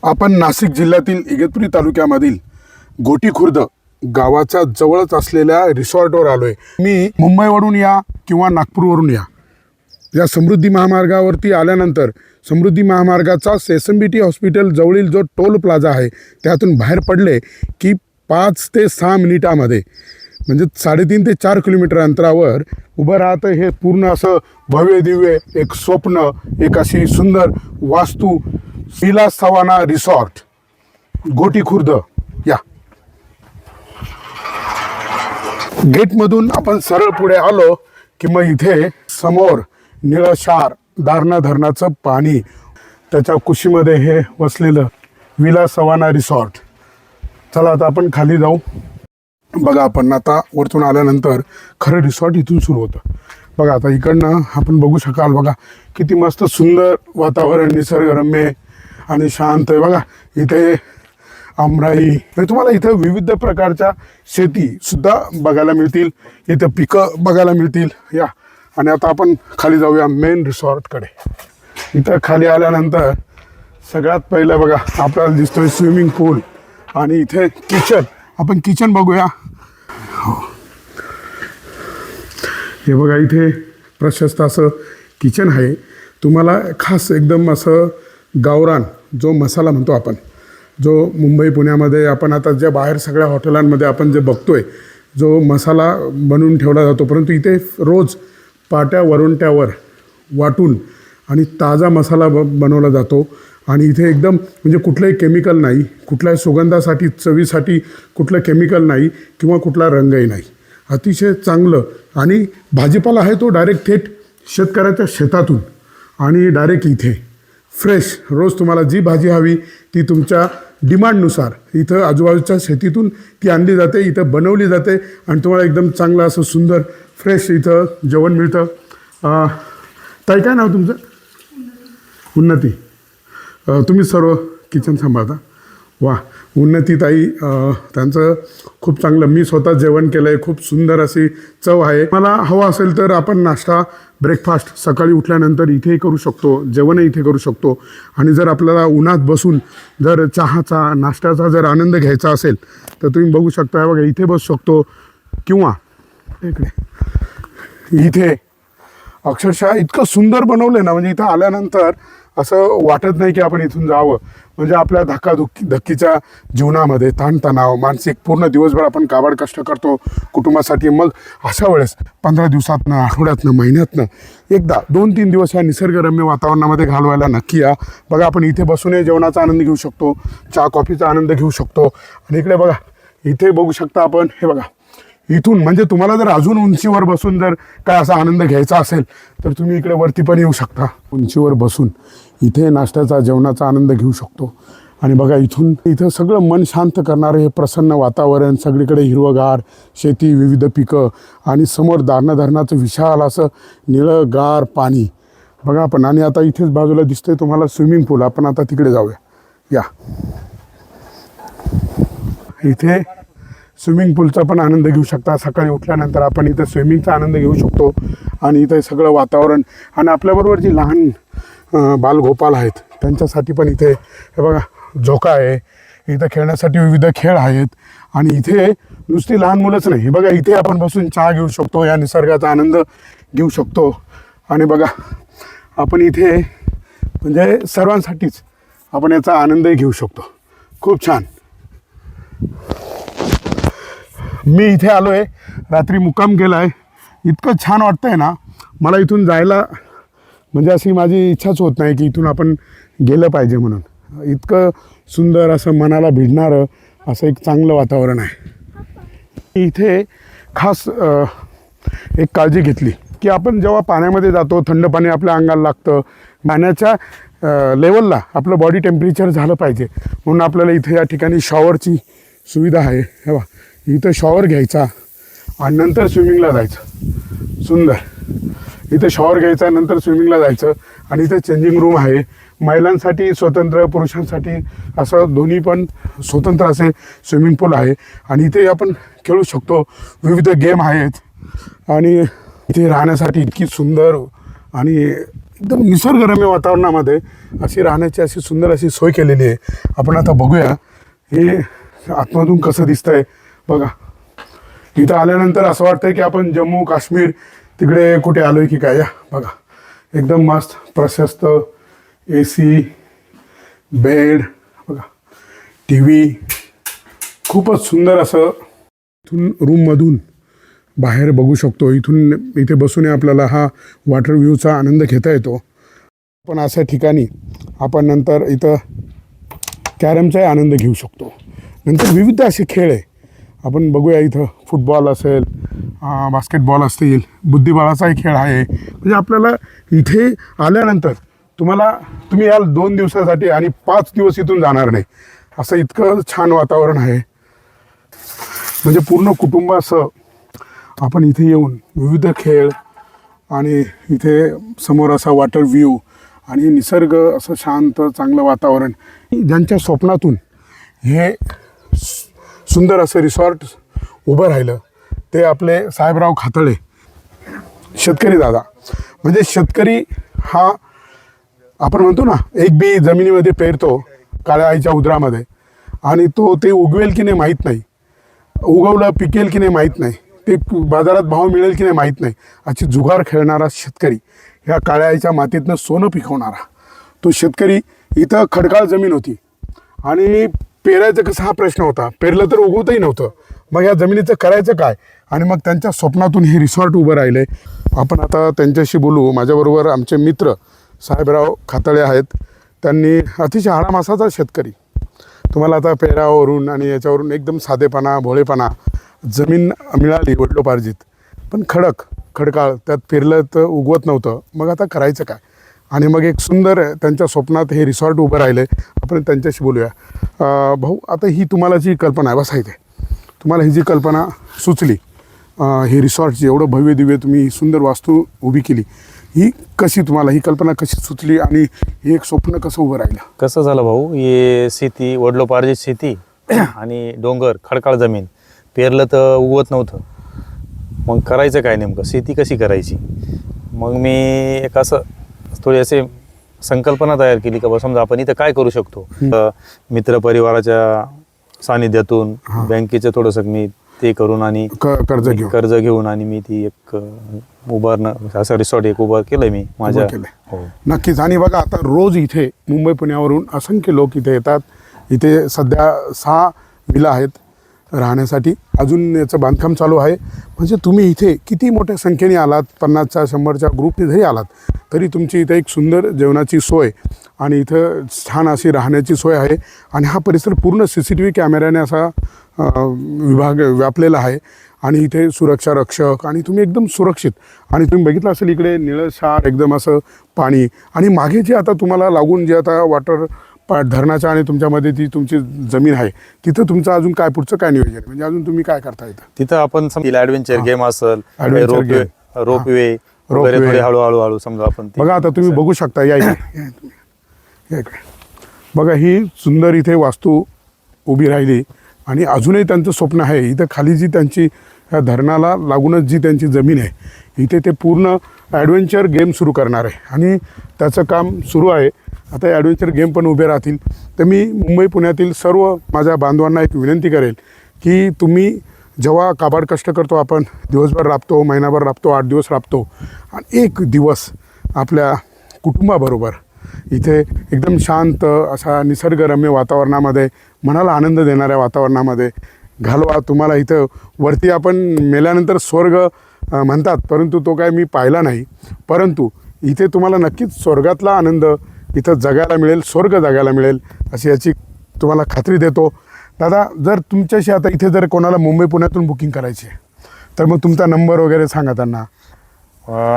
आपण नाशिक जिल्ह्यातील इगतपुरी तालुक्यामधील गोटी खुर्द गावाच्या जवळच असलेल्या रिसॉर्टवर आलोय। मी मुंबईवरून या किंवा नागपूरवरून या समृद्धी महामार्गावरती आल्यानंतर समृद्धी महामार्गाचा सेसंबिटी हॉस्पिटल जवळील जो टोल प्लाझा आहे त्यातून बाहेर पडले की 5 ते 6 मिनिटांमध्ये म्हणजे 3.5 ते 4 किलोमीटर अंतरावर उभं राहतं हे पूर्ण असं भव्य दिव्य एक स्वप्न, एक अशी सुंदर वास्तू विला सवाना रिसॉर्ट गोटी खुर्द। या गेटमधून आपण सरळ पुढे आलो की मग इथे समोर निळशार दारणा धरणाचं पाणी, त्याच्या कुशीमध्ये हे वसलेलं विला सवाना रिसॉर्ट। चला आता आपण खाली जाऊ। बघा आपण आता वरतून आल्यानंतर खरं रिसॉर्ट इथून सुरू होतं। बघा आता इकडनं आपण बघू शकाल, बघा किती मस्त सुंदर वातावरण, निसर्गरम्य आणि शांत आहे। बघा इथे आमराई, तुम्हाला इथे विविध प्रकारच्या शेती सुद्धा बघायला मिळतील, इथे पिकं बघायला मिळतील। या आणि आता आपण खाली जाऊया मेन रिसॉर्टकडे। इथं खाली आल्यानंतर सगळ्यात पहिलं बघा आपल्याला दिसतोय स्विमिंग पूल आणि इथे किचन। आपण किचन बघूया। हे बघा इथे प्रशस्त असं किचन आहे। तुम्हाला खास एकदम असं गावरान जो मसाला म्हणतो आपण, जो मुंबई पुण्यामध्ये आपण आता ज्या बाहेर सगळ्या हॉटेलांमध्ये आपण जे बघतोय जो मसाला बनवून ठेवला जातो, परंतु इथे रोज पाट्या वरवंट्यावर वाटून आणि ताजा मसाला बनवला जातो। आणि इथे एकदम म्हणजे कुठलंही केमिकल नाही, कुठल्याही सुगंधासाठी चवीसाठी कुठलं केमिकल नाही किंवा कुठला रंगही नाही, अतिशय चांगलं। आणि भाजीपाला आहे तो डायरेक्ट थेट शेतकऱ्याच्या शेतातून आणि डायरेक्ट इथे फ्रेश, रोज तुम्हाला जी भाजी हवी ती तुमच्या डिमांडनुसार इथं आजूबाजूच्या शेतीतून ती आणली जाते, इथं बनवली जाते आणि तुम्हाला एकदम चांगलं असं सुंदर फ्रेश इथं जेवण मिळतं। ताई काय नाव तुमचं? उन्नती। तुम्ही सर्व किचन सांभाळता? वा, उन्नती ताई, त्यांचं खूप चांगलं, मी स्वतः जेवण केलं आहे, खूप सुंदर अशी चव आहे। मला हवं असेल तर आपण नाश्ता ब्रेकफास्ट सकाळी उठल्यानंतर इथेही करू शकतो, जेवणही इथे करू शकतो। आणि जर आपल्याला उन्हात बसून जर चहाचा नाश्त्याचा जर आनंद घ्यायचा असेल तर तुम्ही बघू शकता, बघा इथे बसू शकतो किंवा इथे अक्षरशः इतकं सुंदर बनवलं ना, म्हणजे इथं आल्यानंतर असं वाटत नाही की आपण इथून जावं। म्हणजे आपल्या धक्कीच्या जीवनामध्ये ताणतणाव, मानसिक पूर्ण दिवसभर आपण काबाड कष्ट करतो कुटुंबासाठी, मग अशा वेळेस 15 दिवसातनं, आठवड्यातनं, महिन्यातनं एकदा 2-3 दिवस या निसर्गरम्य वातावरणामध्ये घालवायला नक्की या। बघा आपण इथे बसूनही जेवणाचा आनंद घेऊ शकतो, चहा कॉफीचा आनंद घेऊ शकतो। आणि इकडे बघा इथे बघू शकता आपण, हे बघा इथून म्हणजे तुम्हाला जर अजून उंचीवर बसून जर काय असा आनंद घ्यायचा असेल तर तुम्ही इकडे वरती पण येऊ शकता। उंचीवर बसून इथे नाश्त्याचा जेवणाचा आनंद घेऊ शकतो। आणि बघा इथं सगळं मन शांत करणारं हे प्रसन्न वातावरण, सगळीकडे हिरवगार शेती, विविध पिकं आणि समोर दारणा धरणाचं विशाल असं निळगार पाणी बघा आपण। आणि आता इथेच बाजूला दिसतंय तुम्हाला स्विमिंग पूल, आपण आता तिकडे जाऊया। या इथे स्विमिंग पूलचा पण आनंद घेऊ शकता। सकाळी उठल्यानंतर आपण इथं स्विमिंगचा आनंद घेऊ शकतो आणि इथे सगळं वातावरण आणि आपल्याबरोबर जी लहान बालगोपाल आहेत त्यांच्यासाठी पण इथे हे बघा झोका आहे, इथं खेळण्यासाठी विविध खेळ आहेत। आणि इथे नुसती लहान मुलंच नाही, हे बघा इथे आपण बसून चहा घेऊ शकतो, या निसर्गाचा आनंद घेऊ शकतो। आणि बघा आपण इथे म्हणजे सर्वांसाठीच आपण याचा आनंदही घेऊ शकतो। खूप छान। मी इथे आलो आहे, रात्री मुक्काम केला आहे, इतकं छान वाटतं आहे ना, मला इथून जायला म्हणजे अशी माझी इच्छाच होत नाही की इथून आपण गेलं पाहिजे म्हणून। इतकं सुंदर असं मनाला भिडणारं असं एक चांगलं वातावरण आहे। इथे खास एक काळजी घेतली की आपण जेव्हा पाण्यामध्ये जातो, थंड पाणी आपल्या अंगाला लागतं, पाण्याच्या लेवलला आपलं बॉडी टेम्परेचर झालं पाहिजे म्हणून आपल्याला इथे या ठिकाणी शॉवरची सुविधा आहे। हे बघा इथं शॉवर घ्यायचा आणि नंतर स्विमिंगला जायचं। सुंदर, इथे शॉवर घ्यायचा नंतर स्विमिंगला जायचं। आणि इथे चेंजिंग रूम आहे, महिलांसाठी स्वतंत्र, पुरुषांसाठी असं दोन्ही पण स्वतंत्र असे स्विमिंग पूल आहे। आणि इथे आपण खेळू शकतो, विविध गेम आहेत आणि इथे राहण्यासाठी इतकी सुंदर आणि एकदम निसर्गरम्य वातावरणामध्ये अशी राहण्याची अशी सुंदर अशी सोय केलेली आहे. आपण आता बघूया हे आतमधून कसं दिसतंय बघा. इथं आल्यानंतर असं वाटतंय की आपण जम्मू काश्मीर तिकडे कुठे आलोय की काय. या बघा एकदम मस्त प्रशस्त AC, बेड बघा, TV, खूपच सुंदर असं. इथून रूममधून बाहेर बघू शकतो. इथून इथे बसून आपल्याला हा वॉटर व्ह्यूचा आनंद घेता येतो. पण अशा ठिकाणी आपण नंतर इथं कॅरमचाही आनंद घेऊ शकतो. नंतर विविध असे खेळ आहे. आपण बघूया इथं फुटबॉल असेल, बास्केटबॉल असतील, बुद्धिबळाचाही खेळ आहे. म्हणजे आपल्याला इथे आल्यानंतर तुम्ही याल 2 दिवसासाठी आणि 5 दिवस इथून जाणार नाही, असं इतकं छान वातावरण आहे. म्हणजे पूर्ण कुटुंबासह आपण इथे येऊन विविध खेळ आणि इथे समोर असा वॉटर व्ह्यू आणि निसर्ग असं शांत चांगलं वातावरण. ज्यांच्या स्वप्नातून हे सुंदर असं रिसॉर्ट उभं राहिलं ते आपले साहेबराव खातळे, शेतकरी दादा. म्हणजे शेतकरी हा आपण म्हणतो ना, एक बी जमिनीमध्ये पेरतो काळ्या आईच्या उदरामध्ये आणि ते उगवेल की नाही माहीत नाही, उगवलं पिकेल की नाही माहीत नाही, ते बाजारात भाव मिळेल की नाही माहीत नाही, अशी जुगार खेळणारा शेतकरी, ह्या काळ्या आईच्या मातीतनं सोनं पिकवणारा तो शेतकरी. इथं खडकाळ जमीन होती आणि पेरायचं कसं हा प्रश्न होता. पेरलं तर उगवतही नव्हतं. मग या जमिनीचं करायचं काय. आणि मग त्यांच्या स्वप्नातून हे रिसॉर्ट उभं राहिले. आपण आता त्यांच्याशी बोलू. माझ्याबरोबर आमचे मित्र साहेबराव खातळे आहेत. त्यांनी अतिशय हाडामासाचा शेतकरी. तुम्हाला आता पेरावरून आणि याच्यावरून एकदम साधेपणा, भोळेपणा, जमीन मिळाली वडिलोपार्जित, पण खडकाळ, त्यात पेरलं तर उगवत नव्हतं. मग आता करायचं काय. आणि मग एक सुंदर त्यांच्या स्वप्नात हे रिसॉर्ट उभं राहिलं. आपण त्यांच्याशी बोलूया. भाऊ, आता ही तुम्हाला जी कल्पना आहे बसायची, तुम्हाला ही जी कल्पना सुचली, हे रिसॉर्टची एवढं भव्य दिव्य तुम्ही सुंदर वास्तू उभी केली, ही कशी, तुम्हाला ही कल्पना कशी सुचली आणि हे एक स्वप्न कसं उभं राहिलं. कसं झालं भाऊ, हे शेती वडिलोपार्जित शेती आणि डोंगर खडकाळ जमीन, पेरलं तर उगवत नव्हतं. मग करायचं काय नेमकं, शेती कशी करायची. मग मी एक असं थोडी असे संकल्पना तयार केली का समजा आपण इथं काय करू शकतो. मित्रपरिवाराच्या सानिध्यातून बँकेचं थोडंसं मी ते करून आणि कर्ज घेऊन आणि मी ती एक उभारणं असं रिसॉर्ट एक उभं केलं मी माझ्या. हो नक्कीच. आणि बघा आता रोज इथे मुंबई पुण्यावरून असंख्य लोक इथे येतात. इथे सध्या 6 विला आहेत राहण्यासाठी. अजून याचं बांधकाम चालू आहे. म्हणजे तुम्ही इथे किती मोठ्या संख्येने आलात, 50च्या 100च्या ग्रुपने जरी आलात तरी तुमची इथे एक सुंदर जेवणाची सोय आणि इथं छान अशी राहण्याची सोय आहे. आणि हा परिसर पूर्ण CCTV कॅमेऱ्याने असा विभाग व्यापलेला आहे. आणि इथे सुरक्षा रक्षक आणि तुम्ही एकदम सुरक्षित. आणि तुम्ही बघितलं असेल इकडे निळशार एकदम असं पाणी. आणि मागे जे आता तुम्हाला लागून जे आता वॉटर धरणाच्या आणि तुमच्यामध्ये ती तुमची जमीन आहे, तिथं तुमचं अजून काय पुढचं काय नियोजन, म्हणजे अजून तुम्ही काय करता येतं तिथं. आपण समजा ॲडव्हेंचर गेम असेल, रोपवे वगैरे थोडे हळूहळू समजा आपण. बघा आता तुम्ही बघू शकता, या इकडे बघा ही सुंदर इथे वास्तू उभी राहिली. आणि अजूनही त्यांचं स्वप्न आहे. इथं खाली जी त्यांची ह्या धरणाला लागूनच जी त्यांची जमीन आहे, इथे ते पूर्ण ॲडव्हेंचर गेम सुरू करणार आहे आणि त्याचं काम सुरू आहे. आता ॲडव्हेंचर गेम पण उभे राहतील. तर मी मुंबई पुण्यातील सर्व माझ्या बांधवांना एक विनंती करेल की तुम्ही जेव्हा काबाड कष्ट करतो, आपण दिवसभर राबतो, महिनाभर राबतो, 8 दिवस राबतो, आणि एक दिवस आपल्या कुटुंबाबरोबर इथे एकदम शांत अशा निसर्गरम्य वातावरणामध्ये, मनाला आनंद देणाऱ्या वातावरणामध्ये घालवा. तुम्हाला इथं वरती आपण मेल्यानंतर स्वर्ग म्हणतात, परंतु तो काय मी पाहिला नाही, परंतु इथे तुम्हाला नक्कीच स्वर्गातला आनंद इथं जगायला मिळेल, स्वर्ग जगायला मिळेल अशी याची तुम्हाला खात्री देतो. दादा, जर तुमच्याशी आता इथे जर कोणाला मुंबई पुण्यातून बुकिंग करायची आहे तर मग तुमचा नंबर वगैरे सांगा त्यांना.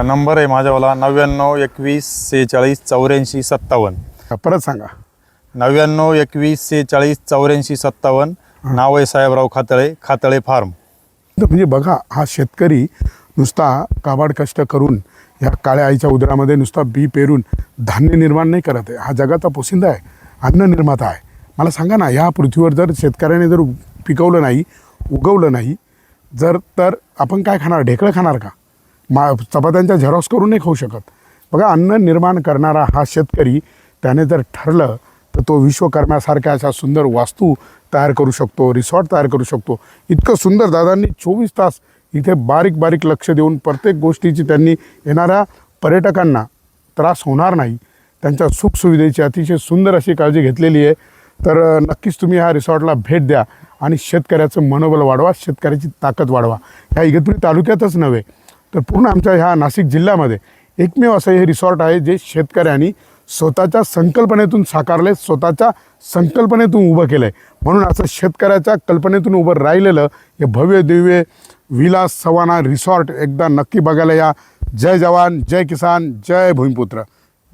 नंबर आहे माझ्यावाला 99 21 46 84 57. परत सांगा. 99 21 46 84 57. नाव आहे साहेबराव खातळे, खातळे फार्म. म्हणजे बघा, हा शेतकरी नुसता काबाड कष्ट करून ह्या काळ्या आईच्या उदरामध्ये नुसता बी पेरून धान्य निर्माण नाही करत आहे. हा जगाचा पोशिंदा आहे, अन्न निर्माता आहे. मला सांगा ना, ह्या पृथ्वीवर जर शेतकऱ्याने जर पिकवलं नाही, उगवलं नाही तर आपण काय खाणार, ढेकळं खाणार का? चपात्यांच्या झेरॉक्स करून नाही खाऊ शकत. बघा, अन्न निर्माण करणारा हा शेतकरी त्याने जर ठरलं तर तो विश्वकर्म्यासारख्या अशा सुंदर वास्तू तयार करू शकतो, रिसॉर्ट तयार करू शकतो. इतकं सुंदर दादांनी 24 तास इथे बारीक बारीक लक्ष देऊन प्रत्येक गोष्टीची त्यांनी येणाऱ्या पर्यटकांना त्रास होणार नाही, त्यांच्या सुखसुविधेची अतिशय सुंदर अशी काळजी घेतलेली आहे. तर नक्कीच तुम्ही ह्या रिसॉर्टला भेट द्या आणि शेतकऱ्याचं मनोबल वाढवा, शेतकऱ्याची ताकद वाढवा. ह्या इगतपुरी तालुक्यातच नव्हे तर पूर्ण आमच्या ह्या नाशिक जिल्ह्यामध्ये एकमेव असं हे रिसॉर्ट आहे जे शेतकऱ्यांनी स्वतःच्या संकल्पनेतून साकारले, स्वतःच्या संकल्पनेतून उभं केलं आहे. म्हणून असं शेतकऱ्याच्या कल्पनेतून उभं राहिलेलं हे भव्य दिव्य विलास सवाना रिसॉर्ट एकदा नक्की बघायला या. जय जवान, जय किसान, जय भूमिपुत्र.